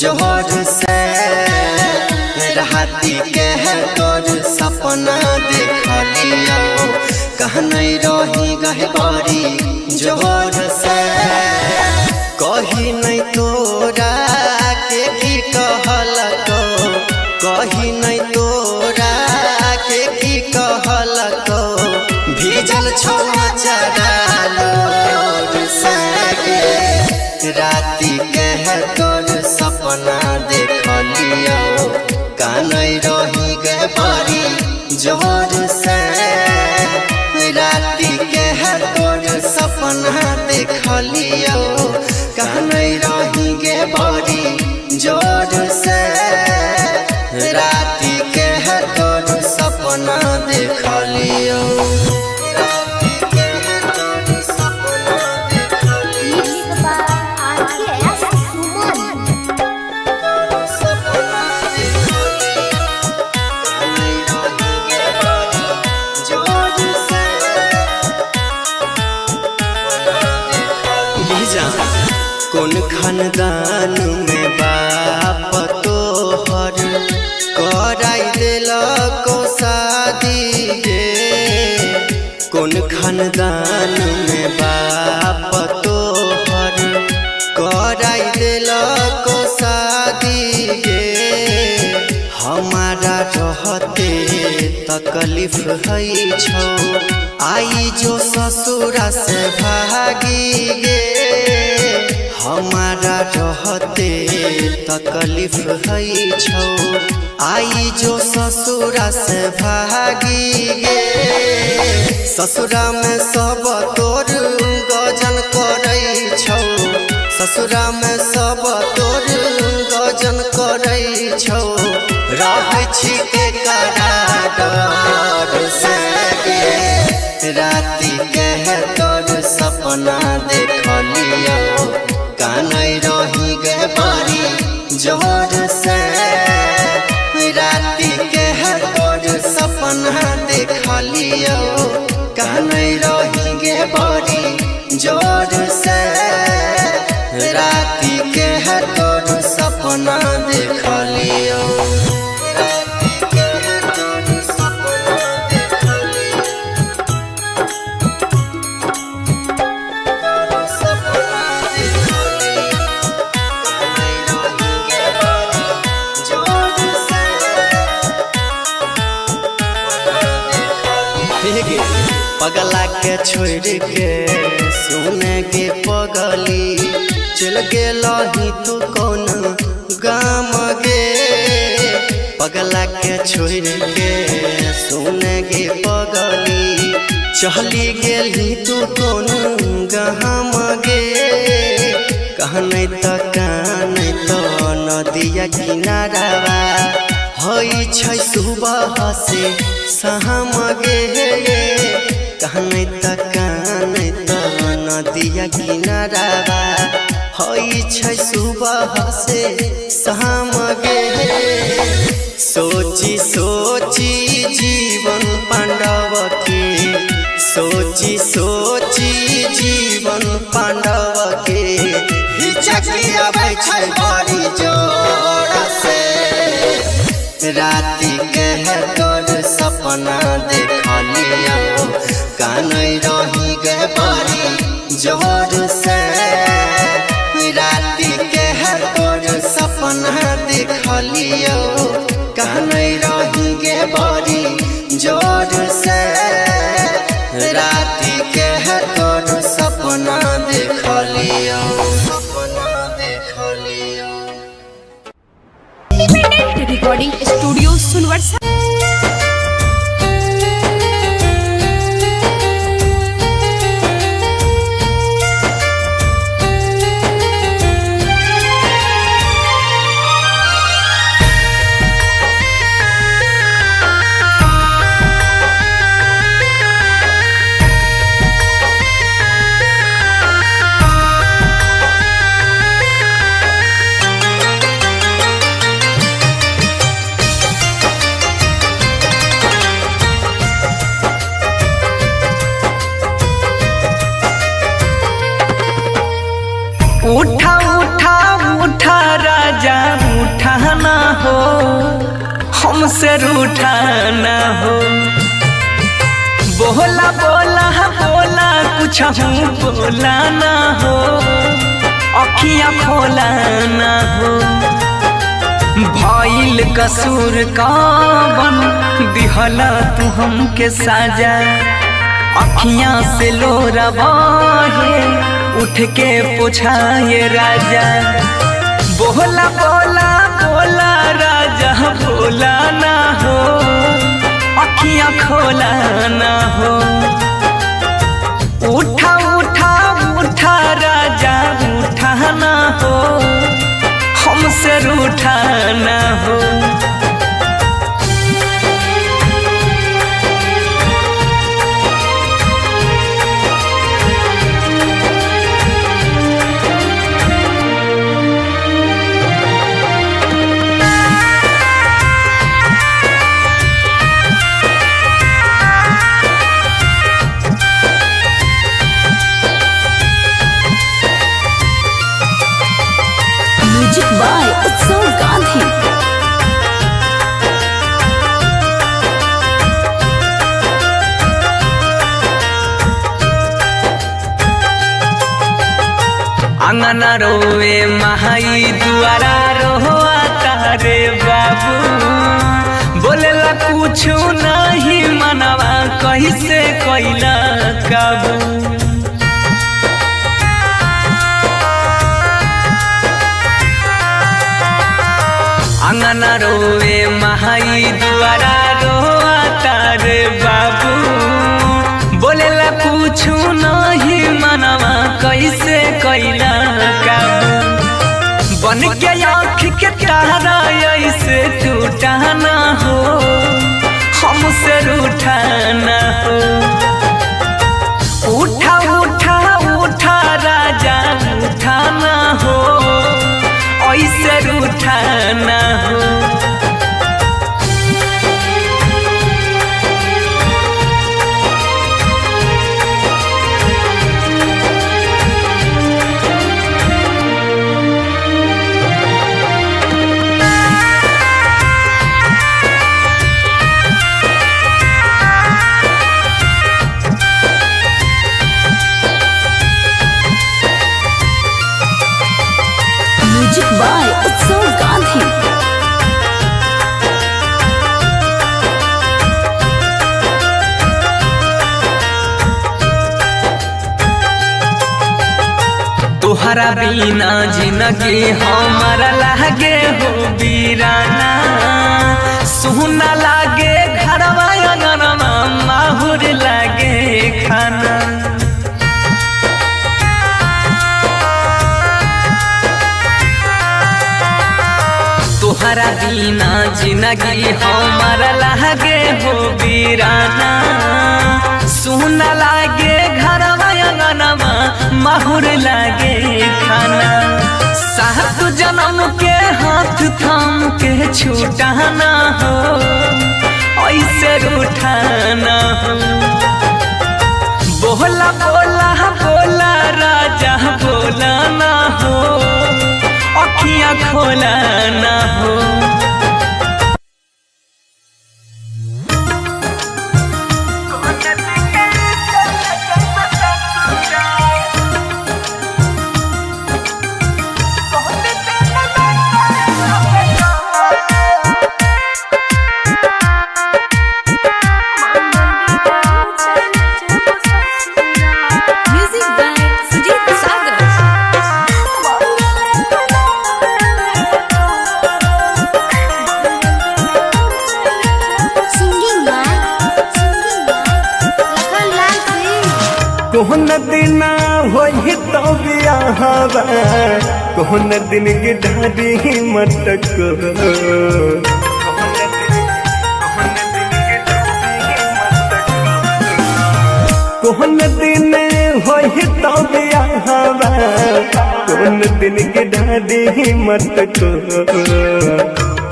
जोहर से राती के तोर सपना देख लिया कह नहीं रही गहबरी जोहर से कही नहीं तोरा के की कहल को कही नहीं तोरा के की कहल को भीजल छोड़ा चरालो राती के तोर सपना देख लियो कानई रही गए बड़ी जोर से राती के तोर सपना देख लियो कानई रही गए बड़ी जोर से राती के तोर सपना देख लियो कौन खानदान में बाप तोहर कराई दिलको शादी गे कौन खानदान में बाप तोहर कराई दिलको शादी गे हमारा रहते तकलीफ है छो आई जो ससुरा से भागी गे हमारा रहते तकलीफ है छो आई जो ससुरा से भागी गे ससुरा में सब तोर गजन करे छो ससुरा में सब तोर गजन करे छो रहे छी के करार से राती के तोर सपना देख लियो कानई रही गए बड़ी जोर से राती के तोर सपना देख लियो कानई रही गए बड़ी जोर से राती के तोर सपना देख लियो पगला के छोड़ के सुने के पगली चल गेलही तू कौन गाम गे पगला के छोड़ के सुने के पगली चली गेलही तू कौन गाम गे कहने तो काने तो नदिया किनारावा हई छै सुबह से शाम गे कहने तो नदिया किनारावा हई छै सुबह से शाम गे सोची सोची जीवन पांडव के सोची सोची जीवन पांडव के हिचकी आबै छै बड़ी जोर से राती के तोर सपना देख लियो कानई रही गए बड़ी जोर से राती के तोर सपना देख लियो कानई रही गए बड़ी जोर से राती के तोर सपना देख लियो सपना देख लियो रिकॉर्डिंग स्टूडियो सुनवर्षा हमसे रूठा ना हो। बोला बोला बोला कुछ बोला ना हो, अखियाँ खोला ना हो। भइल कसूर कवन दिहला तू हमके साजा, अखियाँ से लोरा बहे उठ के पोछाए राजा। बोला बोला बोला राजा बोला ना हो, अखियाँ खोला ना हो। उठा उठा उठा राजा उठा ना हो, हमसे रूठा ना हो। म्यूजिक बाय उत्सव गांधी। अंगना रोवे महाई दुआरा रोआ तारे बाबू, बोलेला कुछ नहीं मनवा कैसे कैला काबू। अंगना रोवे महाई दुआरा रोआ तारे बाबू, बोलेला कुछ नहीं मनवा कैसे कैला काबू। बन के आँख के तारा ऐसे टूटा ना हो, हमसे रूठा ना हो। उठा उठा उठा राजा उठा ना हो, ऐसे रूठा ना हो। म्यूजिक बाय उत्सव गांधी। तोहरा बिना जिंदगी हमारा लागे हो वीराना, सुना लागे घरवा अंगनवा माहुर लागे खाना। तोहरा बिना जिंदगी हमारा लागे हो वीराना, सुना लागे घरवा अंगनवा माहुर लागे खाना। सात जन्म के हाथ थाम के छूटा ना हो, ऐसे रूठा ना हो। बोला बोला बोला राजा बोला ना हो, अखियाँ खोला ना हो। Music by Sujit Sagar. कोहन दिन होई तो बियाहवा, कोहन दिन की ढारी मटक। कोहन दिन होई तो बियाहवा, कोहन दिन की ढारी मटक।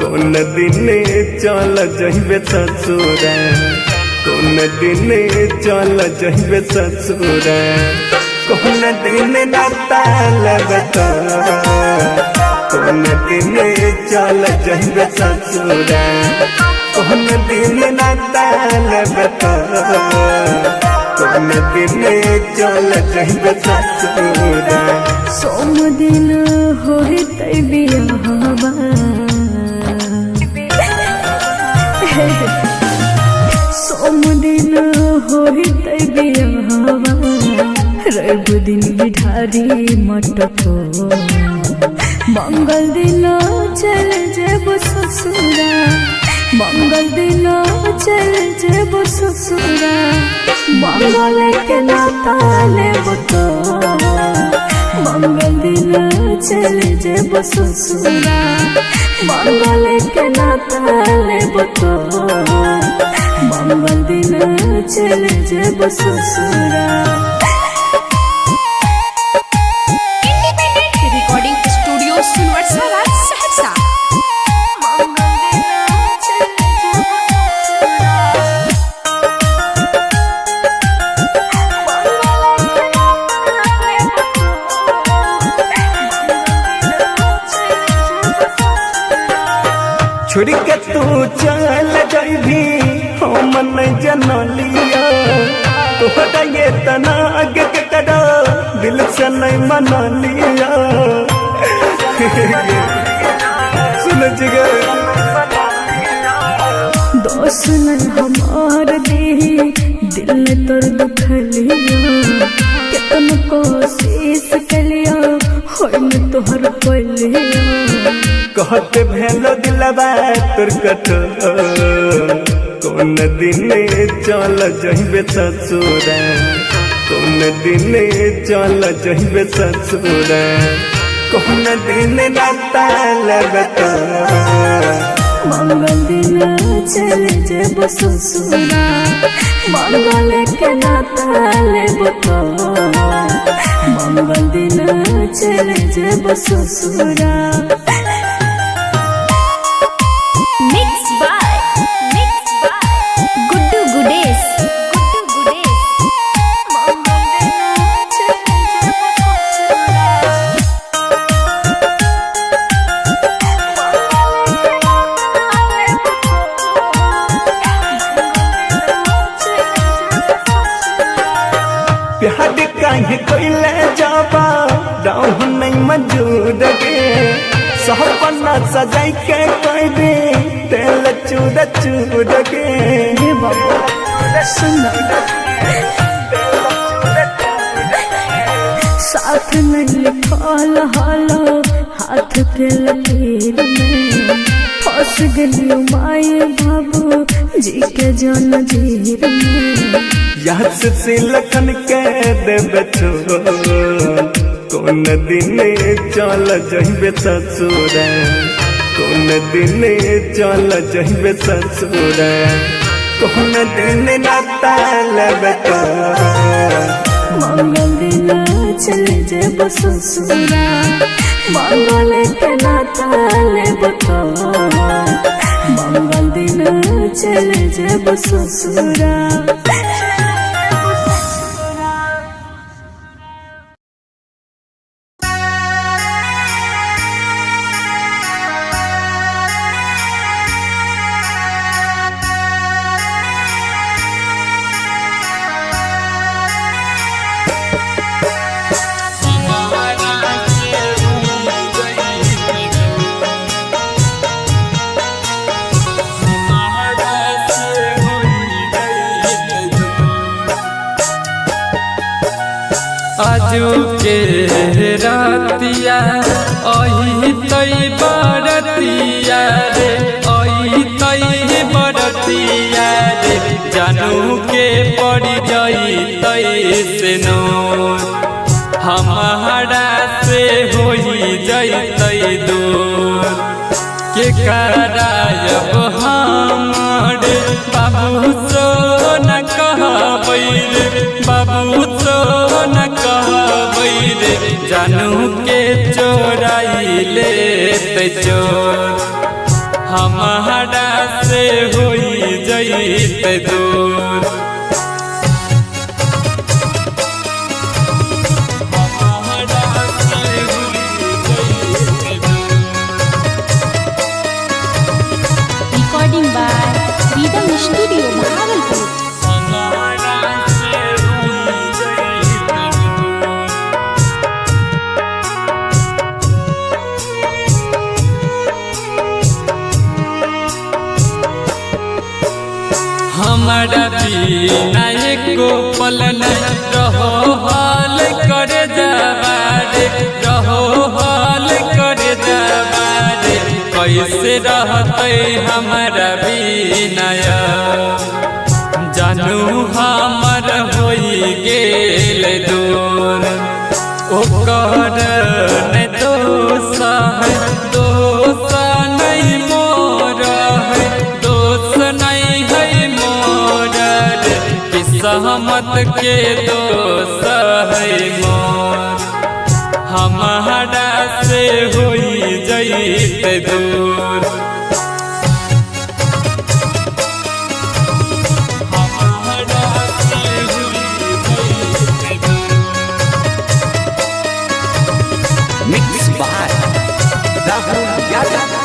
कोन दिन चल जइबे ससुरा, कोन दिन चल जइबे ससुरा। कोन दिन नाता लगता, कोन दिन चल जइबे ससुरा। कौन दिन ना ताल बता कौन दिन चल जाइबे ससुरा सोम दिन होते बियाहवा सोम दिन होते बियाहवा रवि दिन बिठारी मटको मंगल दिन चल जेब ससुरा मंगल दिन चल जेब ससुरा मंगल के नाता लेब तो मंगल दिन चल जेब ससुरा मंगल के नाता लेब तो मंगल दिन चल जेब ससुरा। रिकॉर्डिंग स्टूडियो सुनवर्सा राज सहरसा। छोड़ के तू चल जाइबी हम नहीं जनलिया तोहरा ये तना आगे के करा दिल से नहीं मना लिया सुन जिगर दोस्त न हमार देही दिल ने तोर दुखलिया कितन कोशिश कलिया होय न तोहर कोलिया कहते भेलो दिलबा तोर कठोर कौन दिन चल जाइबे ससुरा कौन दिन चल जाइबे ससुरा कौन दिन नाता लगता मंगल दिन चल जेब ससुरा मंगल के नाता लेब तो मंगल दिन चल जेब ससुरा। Mix by Guddu Gudesh. प्यार काहे कोइले जाबा राह नहीं मंजूर गे सपना सजाई के कोई दे तेल चूर चूर गे हे बाबा सुन साथ नहीं लिखल हालो हाथ के लकीर में फंस गलियो माए बाबू जी के जन जीर में याद से लखन के देबे छोड़ कौन दिन चल जाइबे ससुरा कौन दिन चल जाइबे ससुरा कौन दिन नाता लेबे तो मंगल दिन चल जेब ससुरा मंगल के नाता लेब तो मंगल दिन चल जेब ससुरा। आजू के रातिया अही तई बरतिया रे अही तई बरतिया रे जानू के पड़ जाई तई से नो हमारा से होई जाई तई दूर के करायब हमारे बाबू सो न कहबै रे बाबू सो न कहबै रे जानू के चोराई ले चोर हमारा से होई जईते दूर रिकॉर्डिंग बाय हमारा बिना एको पल नहीं रहो हाल कर जाबारे रहो हाल कर जाबारे कैसे रहते हमारा बिना जानू हमर होई गेल दूर ओकर ने दोष है दोष नहीं मोर है दोष नहीं है मोर किस्मत के दोष है मोर हमारा से होई जैते दूर मिक्स बाय राहुल यादव।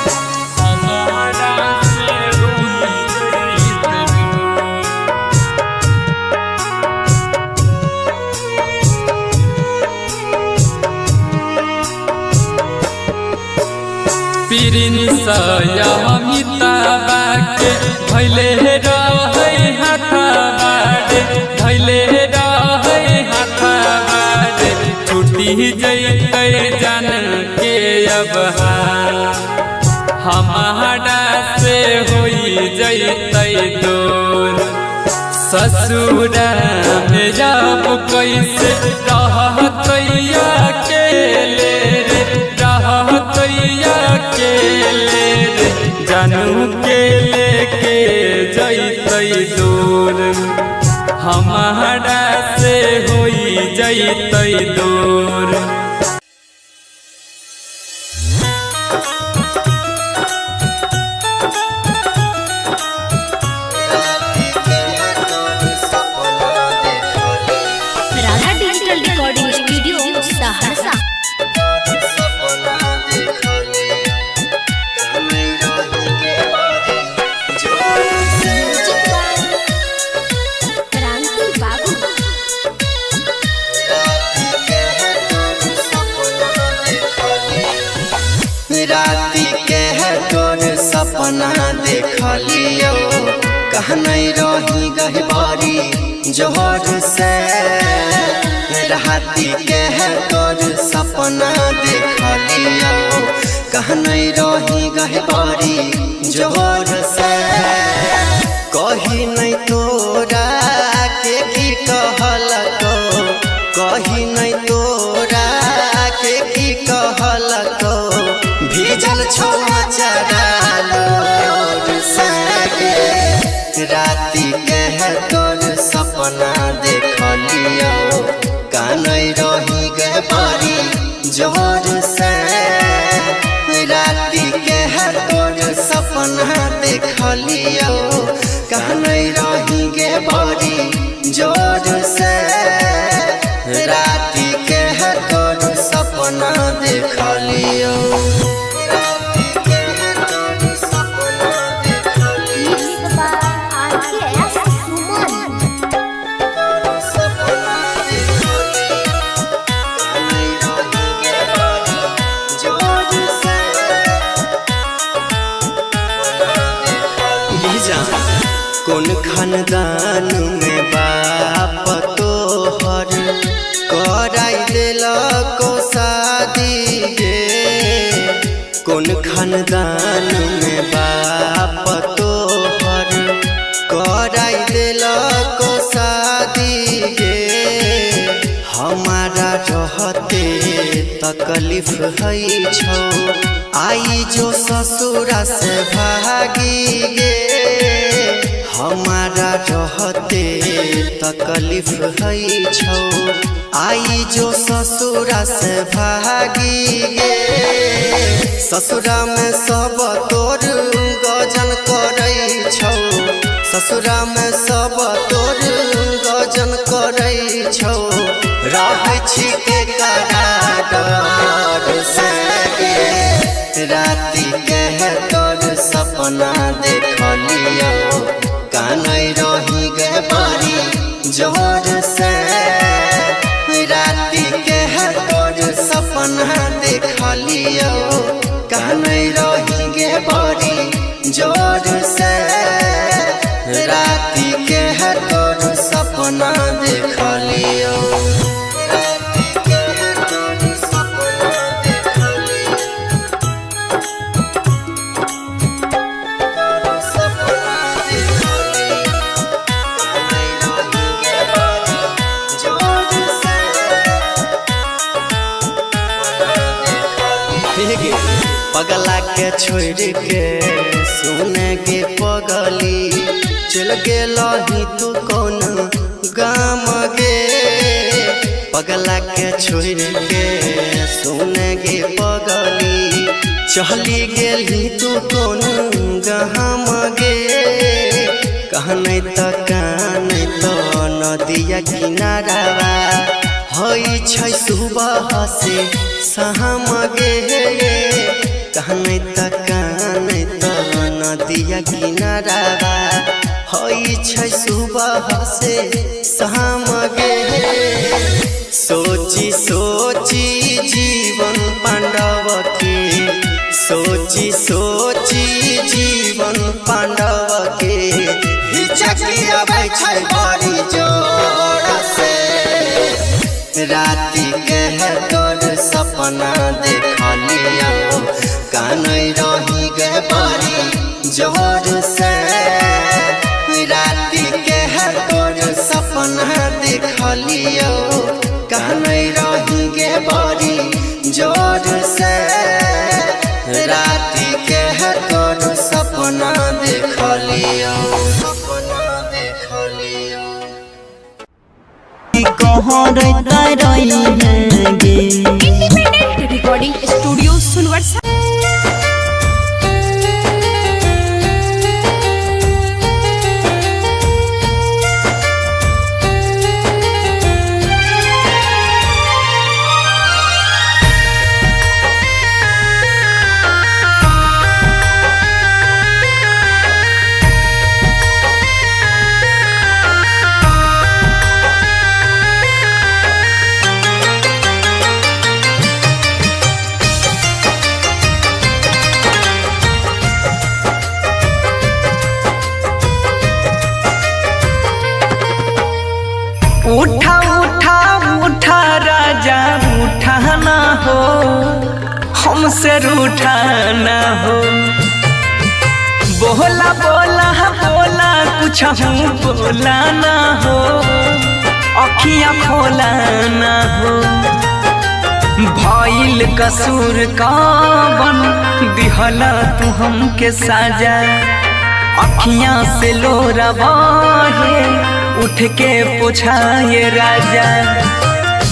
अमिताबा के भैले रहे हाथाबारे भैले रहे हाथाबारे छुट्टी जैते जान के अब हमारा से होई जैते दूर ससुरा में जब कैसे रहतैया अकेले रहतैया अकेले जानू के लेके जैते दूर हमारा से होई जैते दूर Radha digital recording studio Saharsa. क्रांति बाबू राति के है तोर सपना देखलियो कहने रही गहबारी जोर से राति के है तोर सपना देखलियो कहने रही गहबारी जोर से कही नहीं तोरा के की कहलको कही नहीं तोरा के की कहलको भीजल छोड़ा चरालो राति के है तोर सपना देखलियो कानई रही गए बारी जोर से राति के है तोर सपना देखलियो कानई रही गए बारी जोर से राति के है तोर सपना देखलियो कौन खानदान में बाप तोहर कराई देलको शादी गे कौन खानदान में बाप तोहर कराई देलको शादी गे हमारा रहते तकलीफ है छौ आई जो ससुरा से भागी गे हमारा रहते तकलीफ है छौ आई जो ससुरा से भागी गे ससुरा में सब तोर गजन करे छौ ससुरा में सब तोर गजन करे छौ रहै छी के करार से राति के है तोर सपना देखलियो कानई रही गए बारी जोर से राति के है तोर सपना देखलियो कानई रही गए बारी जोर से राति के के छोड़ के सुने गे पगली चल गेलही तू कौन गाम गे पगला के छोड़ के सुने गे पगली चली गेली तू कौन गाम गे कहने तो काने तो नदिया किनारावा होई छै सुबह से शाम गे कहने तो काने तो नदिया किनारावा होई छै सुबह से शाम गे सोची सोची जीवन पांडव के सोची सोची जीवन पांडव के हिचकिया छै बड़ी जोर से राति के तोर सपना देखलिया कानई रही गे बड़ी जोर से राति के तोर सपना देखलिया कानई रही गे बड़ी जोर से राति के तोर सपना देखलिया इंडिपेंडेंट रिकॉर्डिंग स्टूडियो सुनवर्षा। उठा उठा उठा राजा उठा ना हो हमसे रूठा ना हो बोला बोला बोला कुछ हूँ बोला ना हो अखियाँ खोला ना हो भइल कसूर कवन दिहला तू हमके साजा अखियाँ से लोरा बहे उठ के पूछाए राजा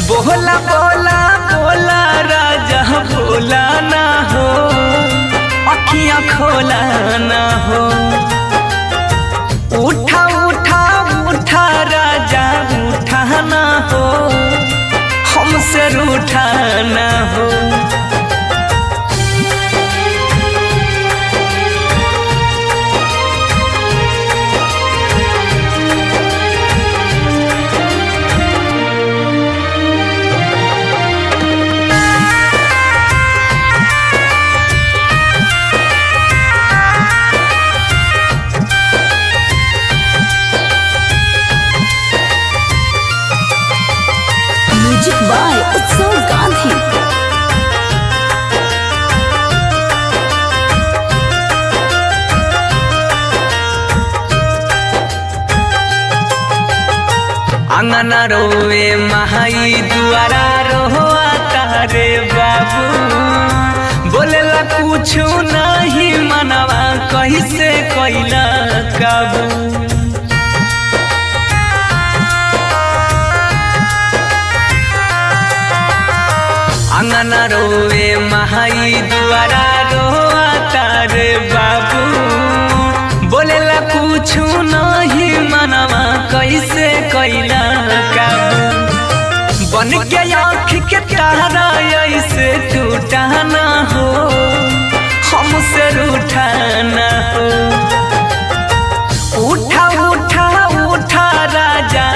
बोला बोला बोला राजा बोला ना हो अखियाँ खोला ना हो उठा उठा उठा राजा उठा ना हो हमसे रूठा ना हो म्यूजिक बाय उत्सव गांधी। अंगना रोए महाई दुआरा रोआ तारे बाबू बोलेला कुछ नहीं मनवा कैसे कैला काबू अंगना रोए महाई दुआरा रोआ तारे बाबू बोलेला कुछ नहीं मनवा कैसे कैला काबू बन के आँख के तारा ऐसे टूटा ना हो हमसे रूठा ना हो उठा उठा उठा राजा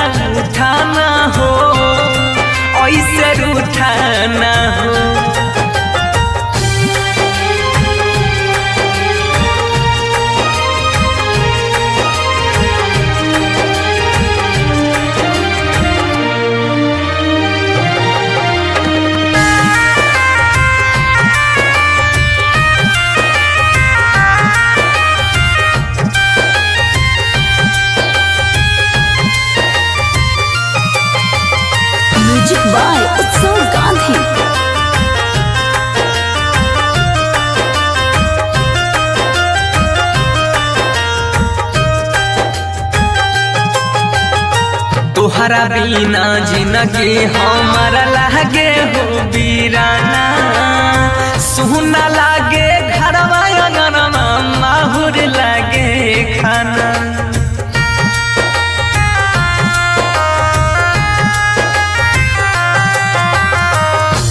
उठा ना हो ऐसे रूठा ना हो तोहरा बिना जिंदगी हमारा लागे हो बीराना सुना लागे घरवा अंगनमा माहुर लागे खाना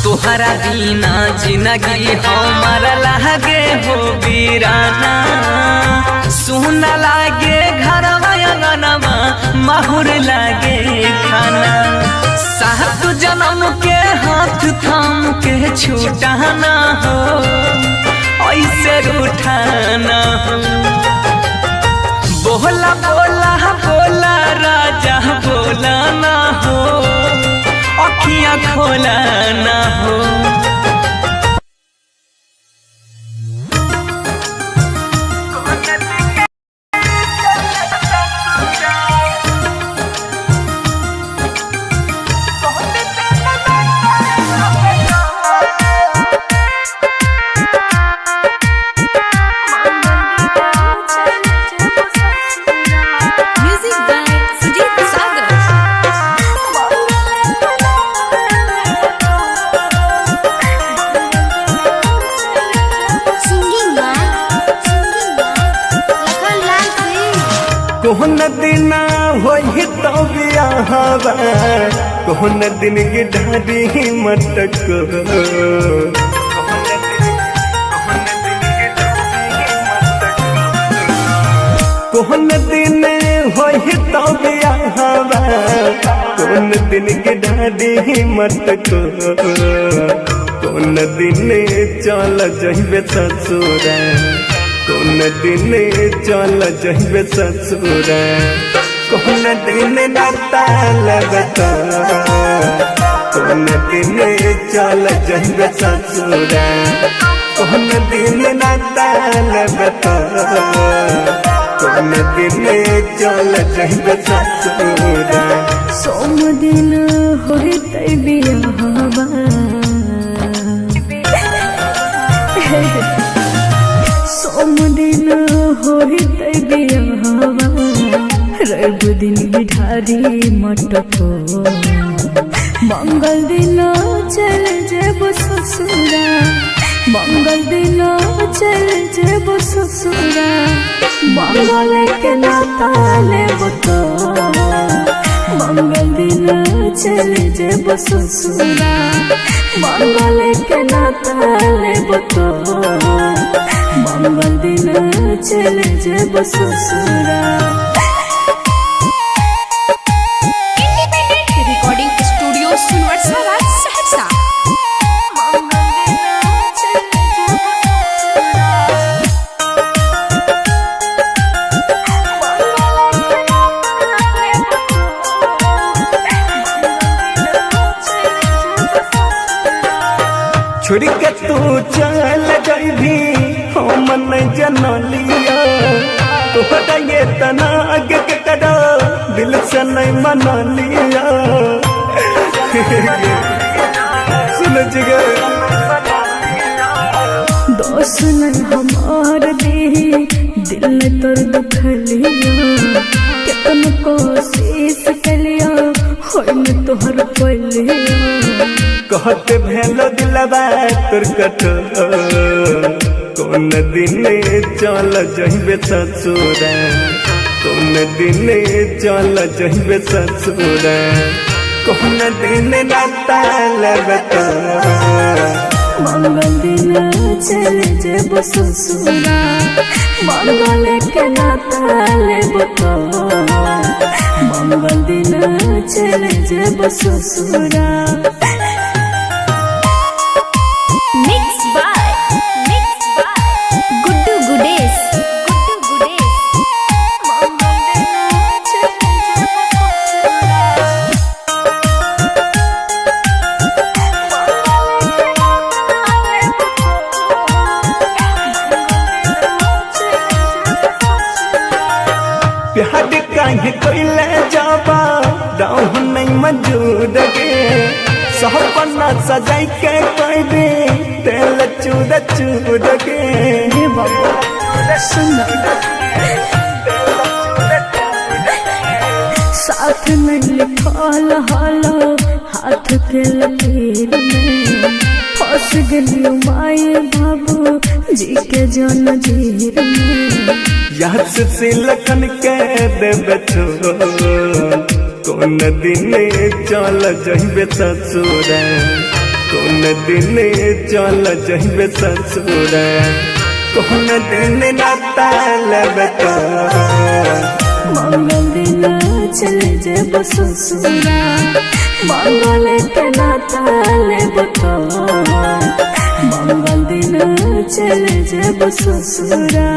तोहरा बिना जिंदगी हमारा लागे हो बीराना सुना लागे घरवा अंगनमा माहुर लागे खाना सात जन्म के हाथ थाम के छूटाना हो ऐसे रूठाना हो बोला बोला बोला राजा बोला ना हो अखियां खोला ना हो Music by Sujit Sagar. Singing by Lakhan Lal Singh. कोहन दिन होई तो बियाहवा कोहन दिन की ढाडी मटक कोहन दिन होई तो बियाहवा कोहन दिन की ढाडी मटक कोन दिन चल जइबे ससुरा कोन दिन चल जइबे ससुरा कोन दिन नाता लगता कोन दिन चल जइबे ससुरा कोन दिन नाता लगता कोन दिन चल जइबे ससुरा सोम दिन होते बियाहवा सोम दिन होते बियाहवा रव दिन बिठारी मटको मंगल दिन चल जेब ससुरा मंगल दिन चल जेब ससुरा मंगल के नाता लेब तो मंगल दिन चल जेब ससुरा मंगल के नाता लेब तो मंगल दिन चल जेब ससुरा Independent Recording Studio Sunwarsara, Saharsa. छोड़ के तू चल जाइबी हम नहीं जनलिया तोहरा ये तना आगे के कड़ा दिल से नहीं मनलिया सुन जिगर दोस्त नहीं हमार दी दिल ने तोर दुखलिया कितन कोशिश कलिया होय न तोहर पलिया कहते भेलो दिलवा तोर कठोर कौन दिन चल जइबे ससुरा कौन दिन चल जइबे ससुरा कौन दिन नाता लगता मंगल दिन चल जेब ससुरा मंगल के नाता लेब तो मंगल दिन चल जेब ससुरा Mixed by Guddu Gudes. प्यार काहे कोइले जाबा दाऊ नहीं मौजूद गे सपना सजाई के कोई दे तेल चूद चूद गे हे बाबा सुन साथ हाथ में लिखल हलो हाथ के लकीर में फंस गलियो माए बाबू जी के जंजीर में। याद से लखन के देबे छोड़ कौन दिन चल जइबे ससुर कौन दिन चल जइबे ससुर कौन दिन नाता लेबे तो मंगल दिन चले जेब ससुरा मंगल के नाता लेब तो मंगल दिन चले जेब ससुरा।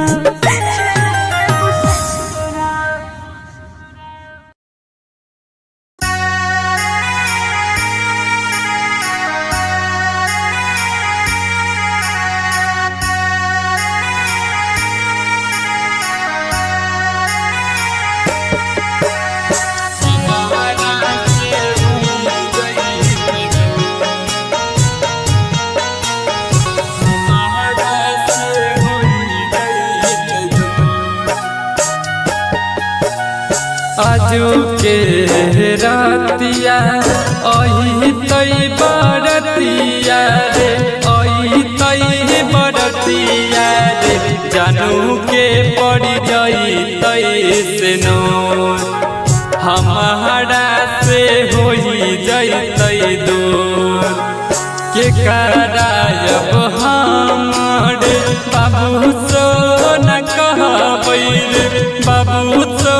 आजू के रातिया अही तई बरतिया रे अही तई बरतिया रे जानू के पड़ जाई तई से नो हमारा से होई जाई तई दूर के करायब हमारे बाबू सो न कहबै रे बाबू सो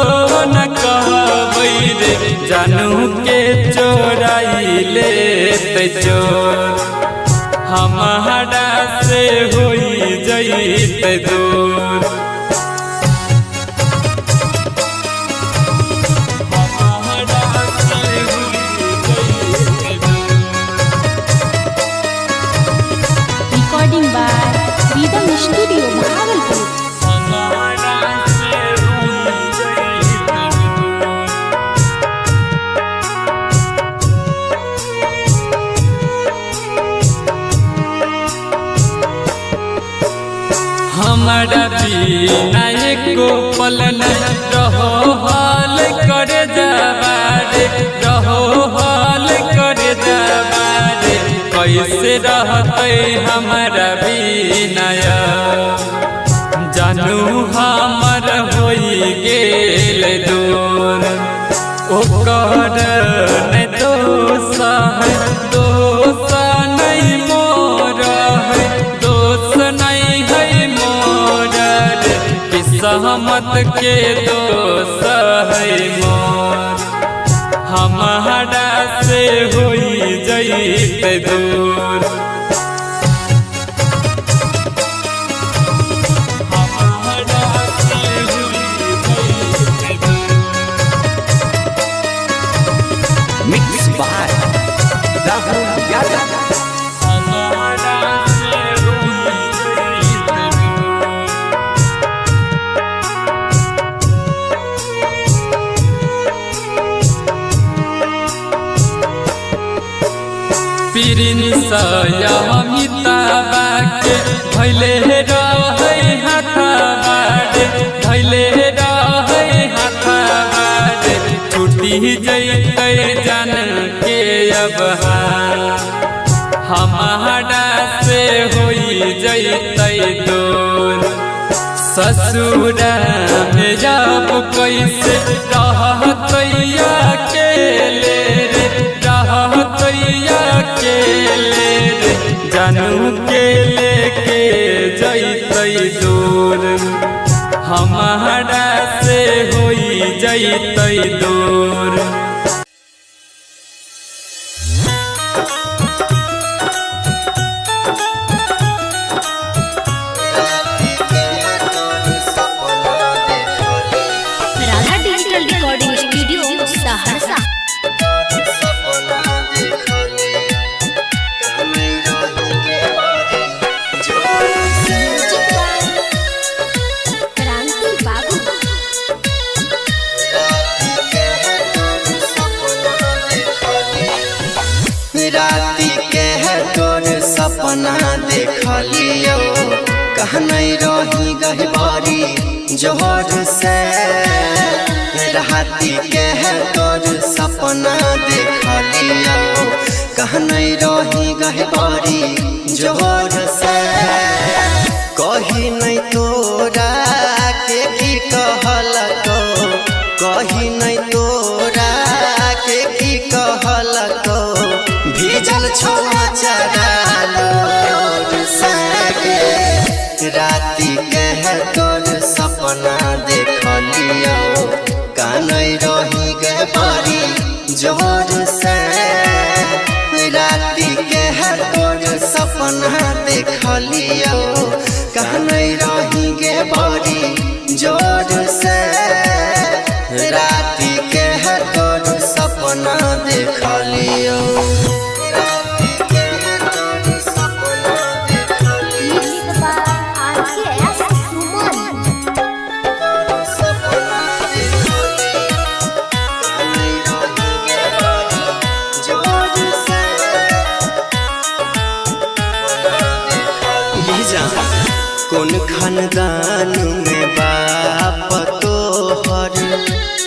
न कहबै रे जानू के चोराई ले चोर हमारा से होई जई दूर। Recording by Vidam Studio, Bhagalpur. हमारा बिना एको पल नहीं रहो हाल कर जाबारे रहो हाल कर जाबारे कैसे रहते हमारा बिना जानू हमर होई गेल दूर ओकर ने दोष है दोष नहीं मोर है दोष नहीं है सहमत के दोष है मोर हमारा से होई जई दूर। Mix by Rahul Yadav. अमिताबा के भैले रहे हाथाबारे भैले रहे हाथाबारे छुट्टी जैते जान के अब हमारा से होई जैते दूर ससुरा में जब कैसे रहतैया अकेले रे रहतैया अकेले रे जानू के लेके जैते दूर हमारा से होई जैते दूर। राती के है तोर सपना देख लियो कहनई रही गहबारी जोर से राती के है तोर सपना देखलियो कहने रही गहबरी जोर से कही नहीं तोरा के की कहलको कही नहीं तोरा के की कहलको भीजल छोआ चरालो राती कह तोर सपना देखलियो कानई रही गहबरी जोर से राती कह तोर सपना देखलियो कानई रही गहबरी जोर से राती कह तोर सपना देखलियो कौन खानदान में बाप तोहर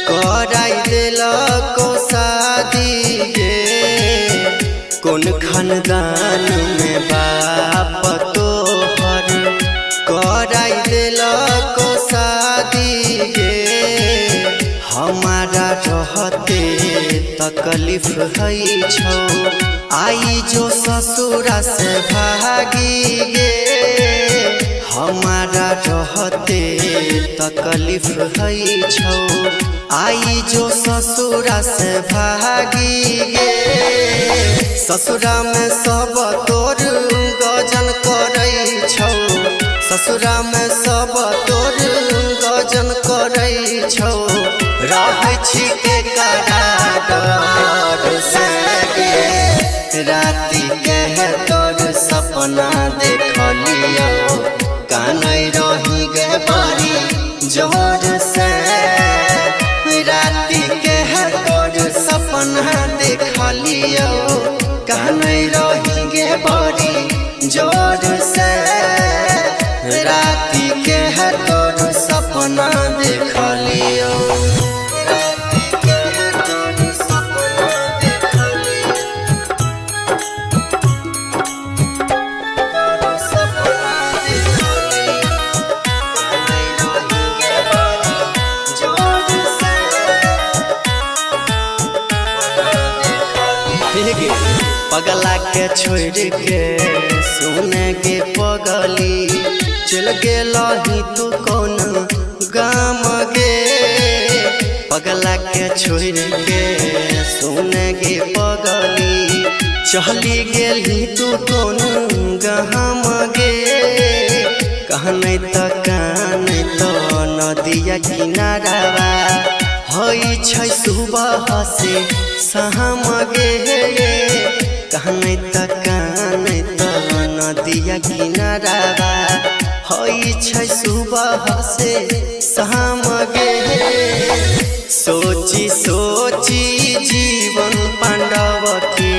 कराई दिलको शादी गे कौन खानदान में बाप तोहर कराई दिलको शादी गे हमारा रहते तकलीफ है छौ आई जो ससुरा से भागी गे हमारा रहते तकलीफ है छौ आई जो ससुरा से भागी गे ससुरा में सब तोर गजन करे छौ ससुरा में सब तोर गजन करे छौ रहै छी के करार से राती कह तोर सपना देखलियो कानई रही गहबरी जोर से राती कह तोर सपना देखलियो कानई रही गहबरी जोर से राती कह तोर सपना देखलियो पगला के छोड़ के सुने के पगली चल गेलही तू कौन गाम गे पगला के छोड़ के सुने के पगली चली गेलही तू कौन गाम गे कहने तो काने तो नदिया किनारावा होई छै सुबह से शाम गे कहने तो नदिया किनारावा होई छै सुबह से शाम गे सोची सोची जीवन पांडव के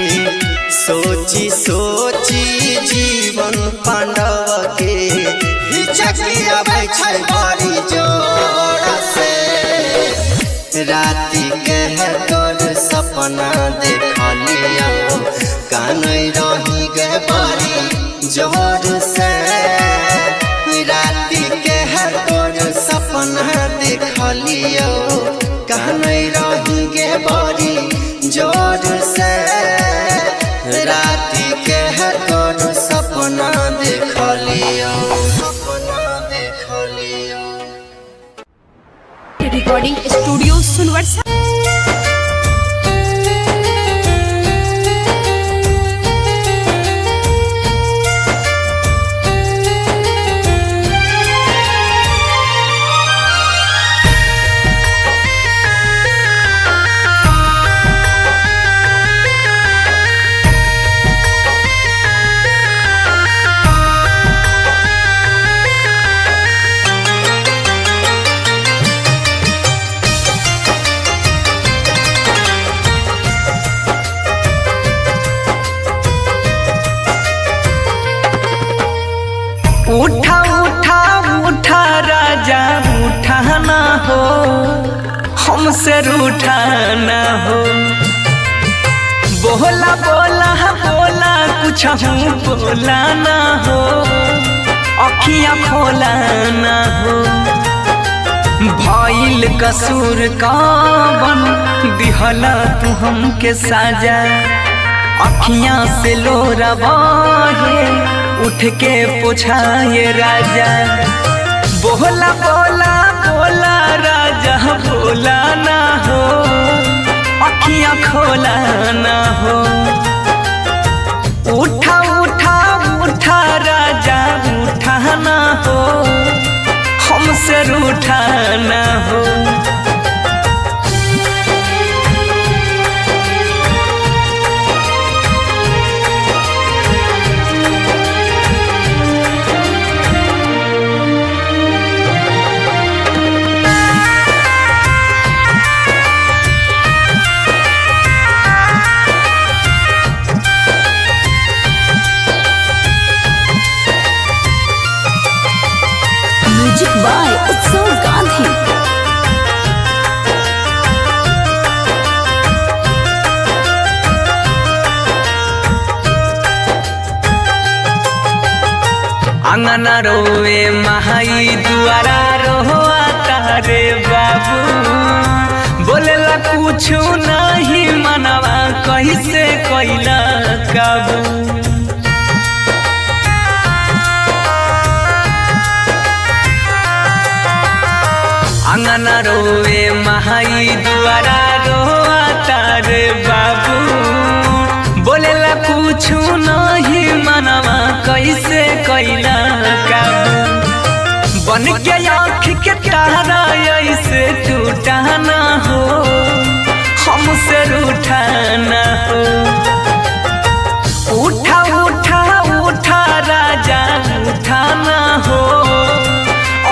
सोची सोची जीवन पांडव के हिचकी आबै छै बड़ी जोर से राती कह तोर सपना देखलियो कानई रही गहबरी जोर से राती कह तोर सपना देखलियो कानई रही गहबरी जोर से राती कह तोर सपना देखलियो रिकॉर्डिंग स्टूडियो सुनवर्षा उठा उठा उठा राजा उठा ना हो हमसे रूठा ना हो बोला बोला बोला कुछ बोला ना हो, अखियां खोला ना हो। भइल कसूर कवन दिहला तू हमके साजा, अखियां से लोरा बहे उठ के पोछाए राजा। बोला बोला बोला राजा बोला ना हो, अखियां खोला ना हो। उठा उठा उठा राजा उठा ना हो, हमसे रूठा ना हो। म्यूजिक बाय उत्सव गांधी। अंगना रोवे महाई दुआरा रोआ तारे बाबू, बोलेला कुछ नहीं मनवा कैसे कैला काबू। अंगना रोवे महाई दुआरा रोआ तारे बाबू, बोलेला कुछ नहीं मनवा कैसे कैला काबू। बन के आँख के तारा ऐसे टूटा ना हो, हमसे रूठा ना हो। उठा उठा उठा राजा उठा ना हो,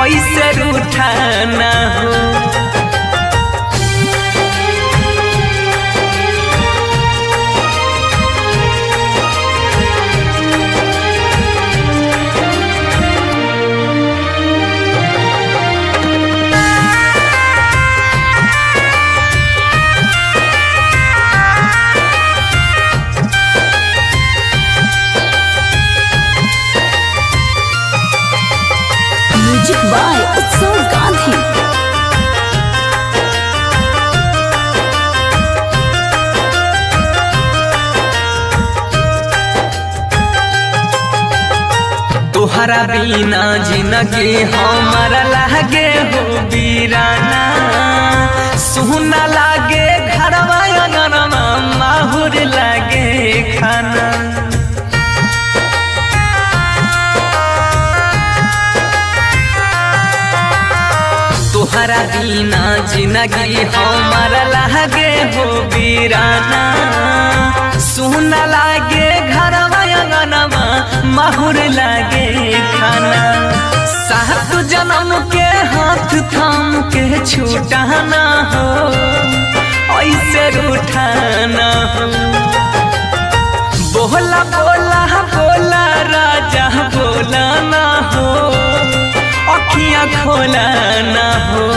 ऐसे रूठा ना हो। म्यूजिक बाय उत्सव गांधी। तोहरा बिना जिंदगी हमारा लागे हो बीराना, सुना लागे घरवा अंगनवा माहुर लागे खाना। तोहरा बिना जिंदगी हमारा लागे हो बीराना, सुना लागे घरवा अंगनवा माहुर लागे खाना। सात जन्म के हाथ थाम के छूटा ना हो, ऐसे रूठा ना हो। बोला बोला बोला राजा बोला ना हो, अखियां खोला ना हो।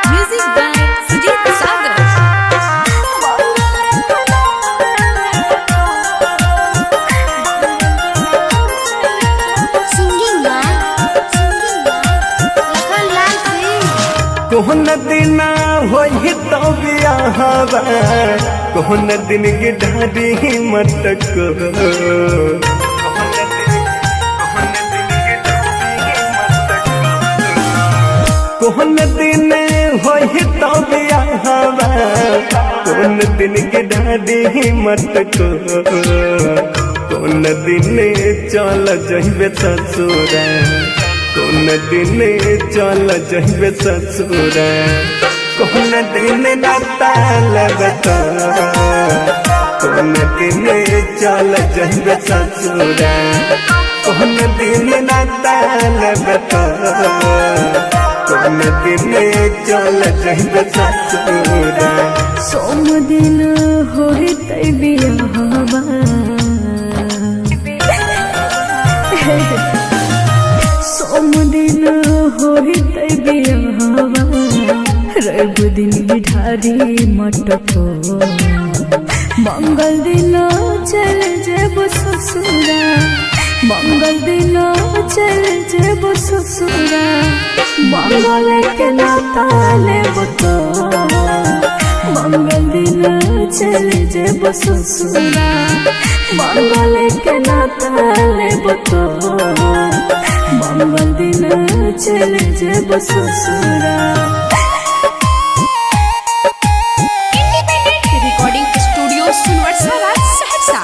Music by Sujit Sagar. कोहन दिन होई तो बियाहवा, कोहन दिन के ढाडी मटको। कोहन दिन होई तो बियाहवा, कोहन दिन के ढाडी मटको। कोन दिन चल जइबे ससुरा, कोन दिन चल जइबे ससुरा। कोन दिन नाता लगता, कोन दिन चल जइबे ससुरा। कौन दिन नाताल बता कौन दिन चल जइबे ससुरा सोम दिन होते बियाहवा सोम दिन होते बियाहवा रवि दिन बिठारी मटको मंगल दिन चल जेब ससुरा मंगल दिन चल जेब ससुरा मंगल के नाता लेब तो मंगल दिन चल जेब ससुरा मंगल के नाता लेब तो मंगल दिन चल जेब ससुरा रिकॉर्डिंग स्टूडियो सुनवरसाला सहरसा।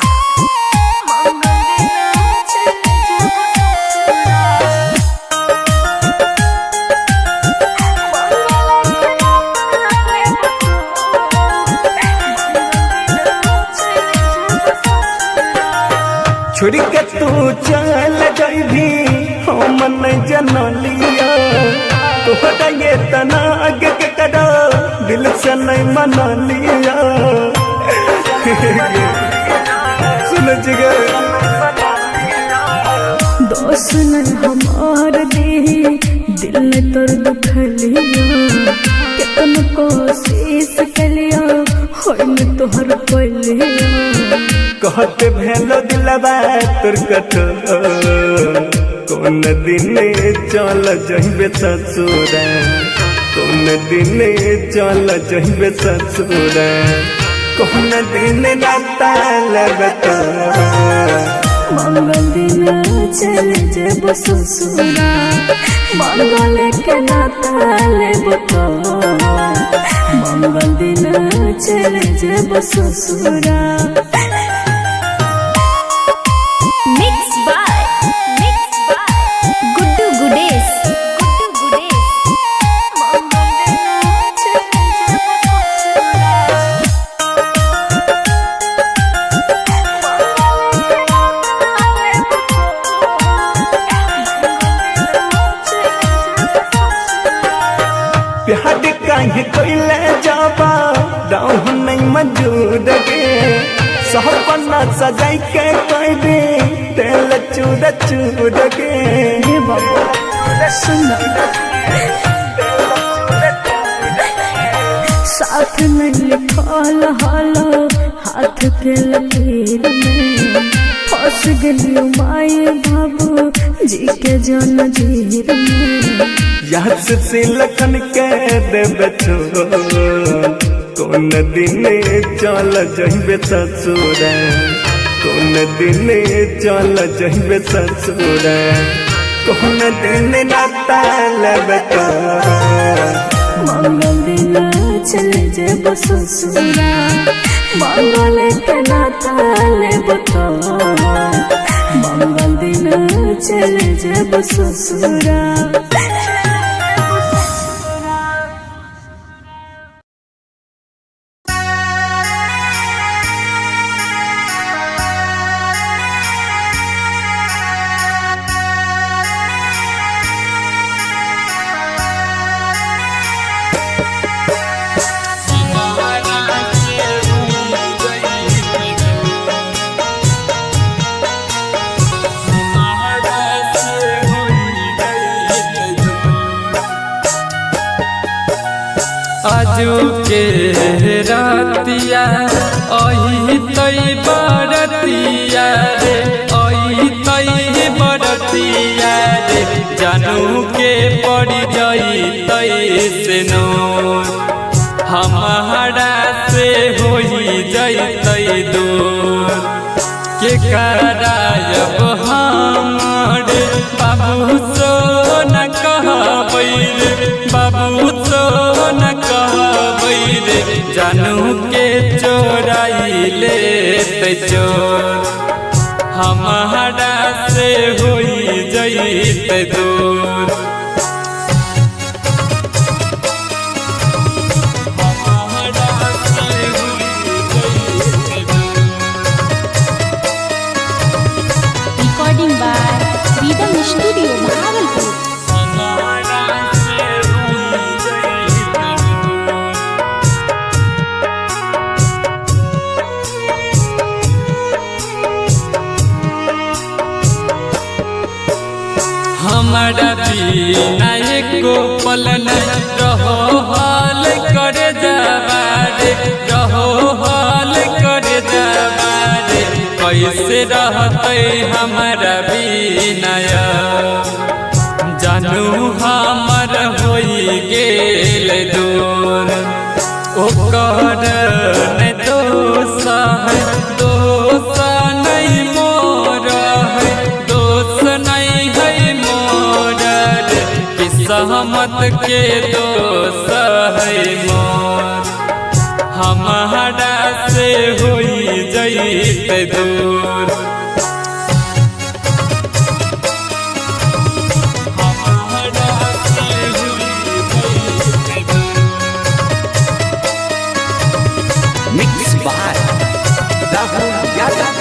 छोड़ के तू चल जाइबी हम नहीं जनलिया तोहरा ये तना आगे के करा दिल से नहीं मनलिया सुन जिगर दोस्त न हमार दे दिल ने तोर दुखलिया कितन कोशिश कलिया होय न तोहर पलिया कहते भेलो दिलवा तोर कठो कौन दिन चल जइबे ससुरा कौन दिन चल जइबे ससुरा कौन दिन नाताल बता मंगल दिन चल जेब ससुरा मंगल के नाता लेब तो मंगल दिन चल जेब ससुरा मिक्स बाय गुड्डू गुडेश प्यार काहे कोइले जाबा दाऊ नहीं मौजूद के सपना सजाई के कोई भी तेल चूड़ चूड़ के हे बाबा सुन साथ में लिखल हालो हाथ के लकीर में फंस गलियो माए बाबू जी के जन जीर में याद से लखन के देबे छो कौन दिन चल जइबे ससुरा कौन दिन चल जइबे ससुरा कौन दिन नाताल बता मंगल दिन चल जेब ससुरा मंगल के नाता लेब तो मंगल दिन चल जेब ससुरा आजू के रातिया अही तई बरतिया रे अही तई बरतिया रे जानू के पड़ जाई तई से नो हमारा से होई जाई तई दूर के करायब हमारे बाबू सो न कहबै रे बाबू सो न कहबै रे जानू के चोराई ले चोर हमारा से होई जइते दूर रिकॉर्डिंग बाय हमारा बिना एको पल न रहो हाल कर जाबारे रहो हाल कर जाबारे कैसे रहते हमारा बिना जानू हमर होई गेल दूर ओकर नहीं दोष है दोष नहीं मोर है दोष नहीं है मोर किस्मत के दोष है मोर हमारा से होई जैते दूर मिक्स बाय राहुल यादव।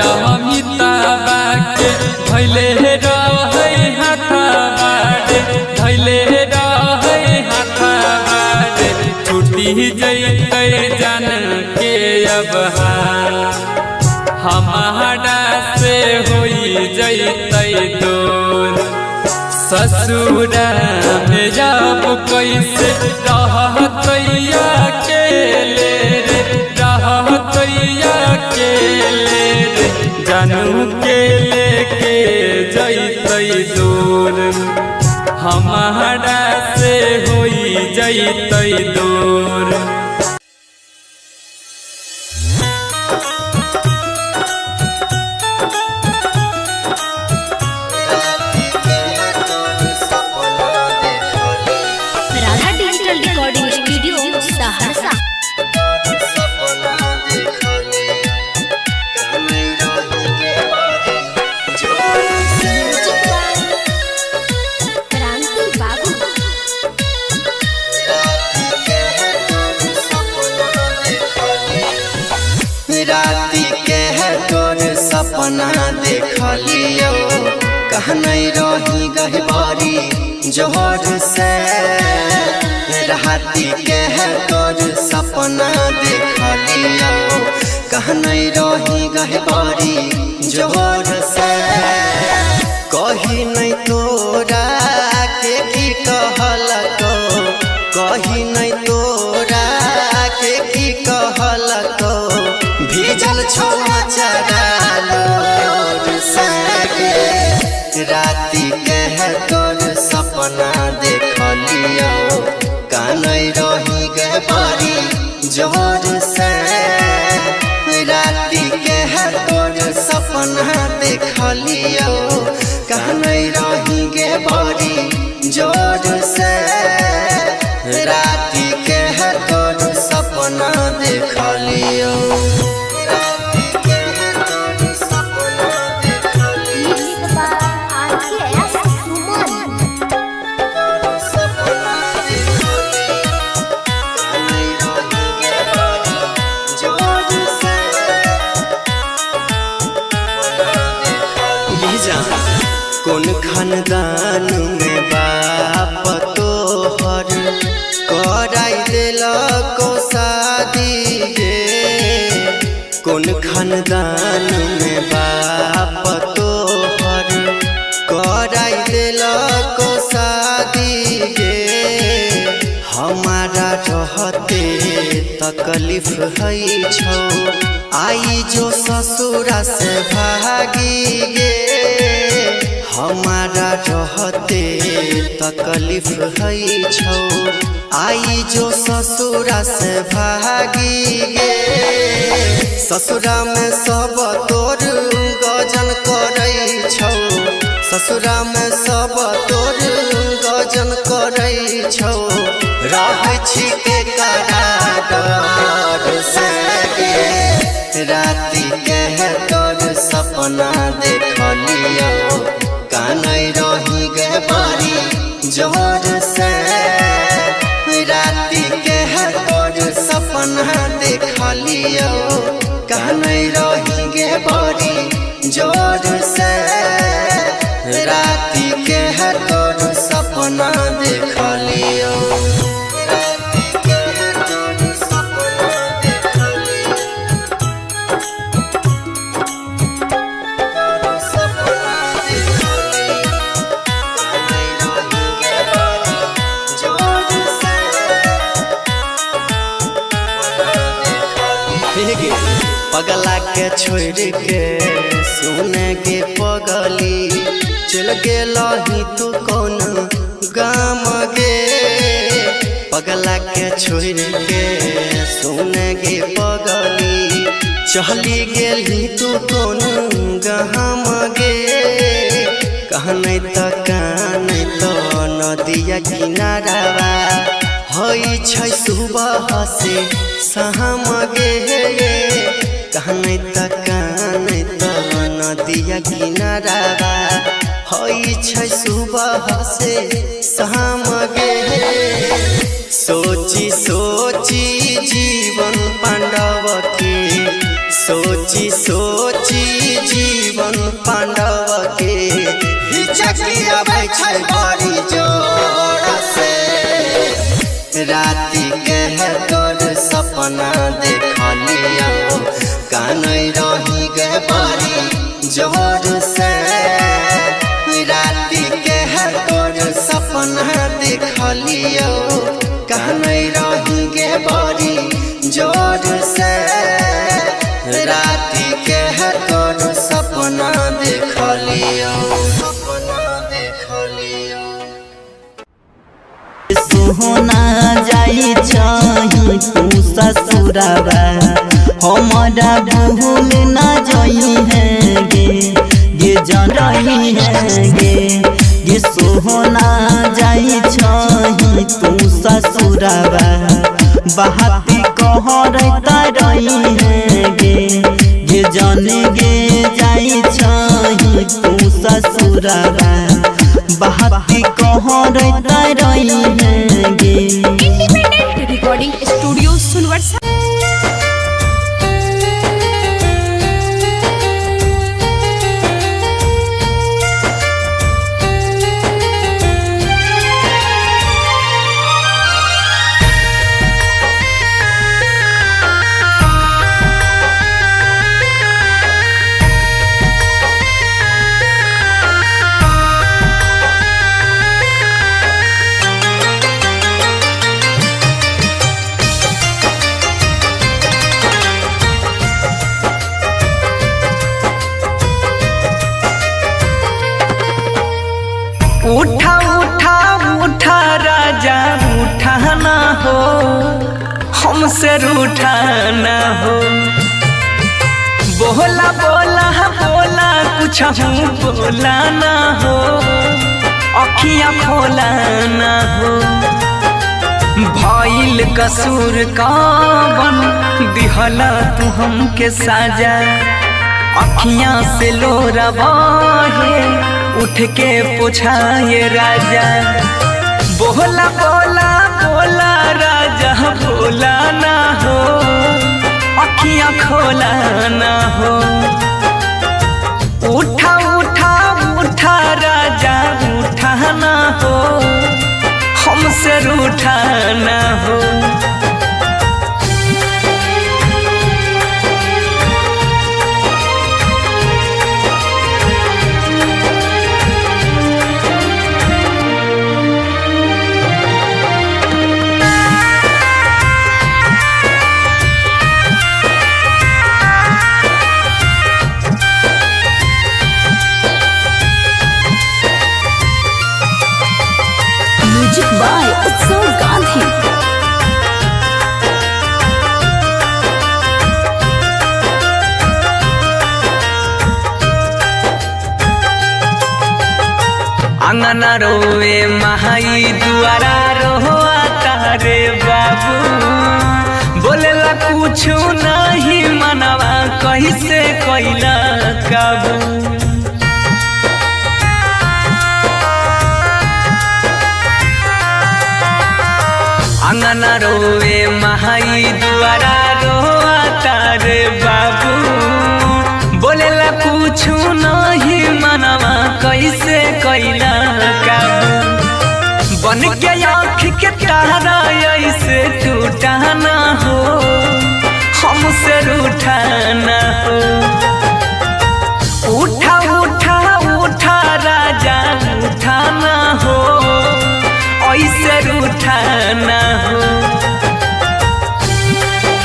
मिताबा के धैले रहे हाथाबारे धैले रहे हाथाबारे छुट्टी जैते जान के अब हमारा से होई जैते दूर ससुरा में जब कैसे रहतैया अकेले रे रहतैया अकेले रे जानू के लेके जैते दूर हमारा से होई जैते दूर Radha digital recording studio Saharsa. क्रांति बाबू राति के है तोर सपना देखलियो कहने रही गहबारी जोर से राति के है तोर सपना देखलियो कहने रही गहबारी जोर से कही नहीं तोरा के की कहलको कही नहीं तोरा के की कहलको भीजल छोड़ा चरालो राति के है तोर सपना देखलियो कानै रही गए बारी जोर से राति के है तोर सपना देखलियो कानै रही गए बारी जोर से राति के है तोर सपना देखलियो कौन खानदान में बाप तोहर कराई दिलको शादी गे कौन खानदान में बाप तोहर कराई दिलको शादी गे हमारा रहते तकलीफ है छौ आई जो ससुरा से भागी गे हमारा रहते तकलीफ है छौ आई जो ससुरा से भागी गे ससुरा में सब तोर गजन करे छौ ससुरा में सब तोर गजन करे छौ रहै छी के करार से राति के है तोर सपना देखलियो कानै रही गए बारी जोर से राति के है तोर सपना देखलियो कानै रही गए बारी जोर से राति के के छोड़ के सुने के पगली चल गेलही तू कौन गाम गे पगला के छोड़ के सुने के पगली चली गेली तू कौन गाम गे कहने तो काने तो नदिया किनारावा होई छै सुबह से शाम गे कहने तो काने तो नदिया किनारावा होई छै सुबह से शाम गे सोची सोची जीवन पांडव के सोची सोची जीवन पांडव के हिचकिया बैठे बड़ी जोर से राति के तोर सपना देखलिया कानै रही गे बड़ी जोर से राति के तोर सपना देखलिया कानै रही गे बड़ी जोर से राति के तोर सपना देखलिया सोहना जाई चाही तू ससुराबा हमारा भूल ना जाई है गे जान रही है गे सोहना जाई चाही तू ससुराबा बहाती कहरता रही है गे जान गे जाई चाही तू ससुराबा बहाती कहरता रही है गे। Independent recording studio Sunvarsha. उठा उठा उठा राजा उठा ना हो हमसे रूठा ना हो बोला बोला बोला कुछ बोला ना हो अखियाँ खोला ना हो भइल कसूर कवन दिहला तू हमके साजा अखियाँ से लोरा बहे उठ के पूछाए राजा बोला बोला बोला राजा बोला ना हो अखियाँ खोला ना हो उठा उठा उठा राजा उठा ना हो हमसे रूठा ना हो म्यूजिक बाय उत्सव गांधी। अंगना रोए महाई दुआरा रोआ तारे बाबू बोलेला कुछ नहीं मनवा कैसे कैला काबू अंगना रोए महाई दुआरा रोआ तारे बाबू बोलेला कुछ नहीं मनवा कैसे कैला काबू बन के आँख के तारा ऐसे टूटा ना हो हमसे रूठा ना हो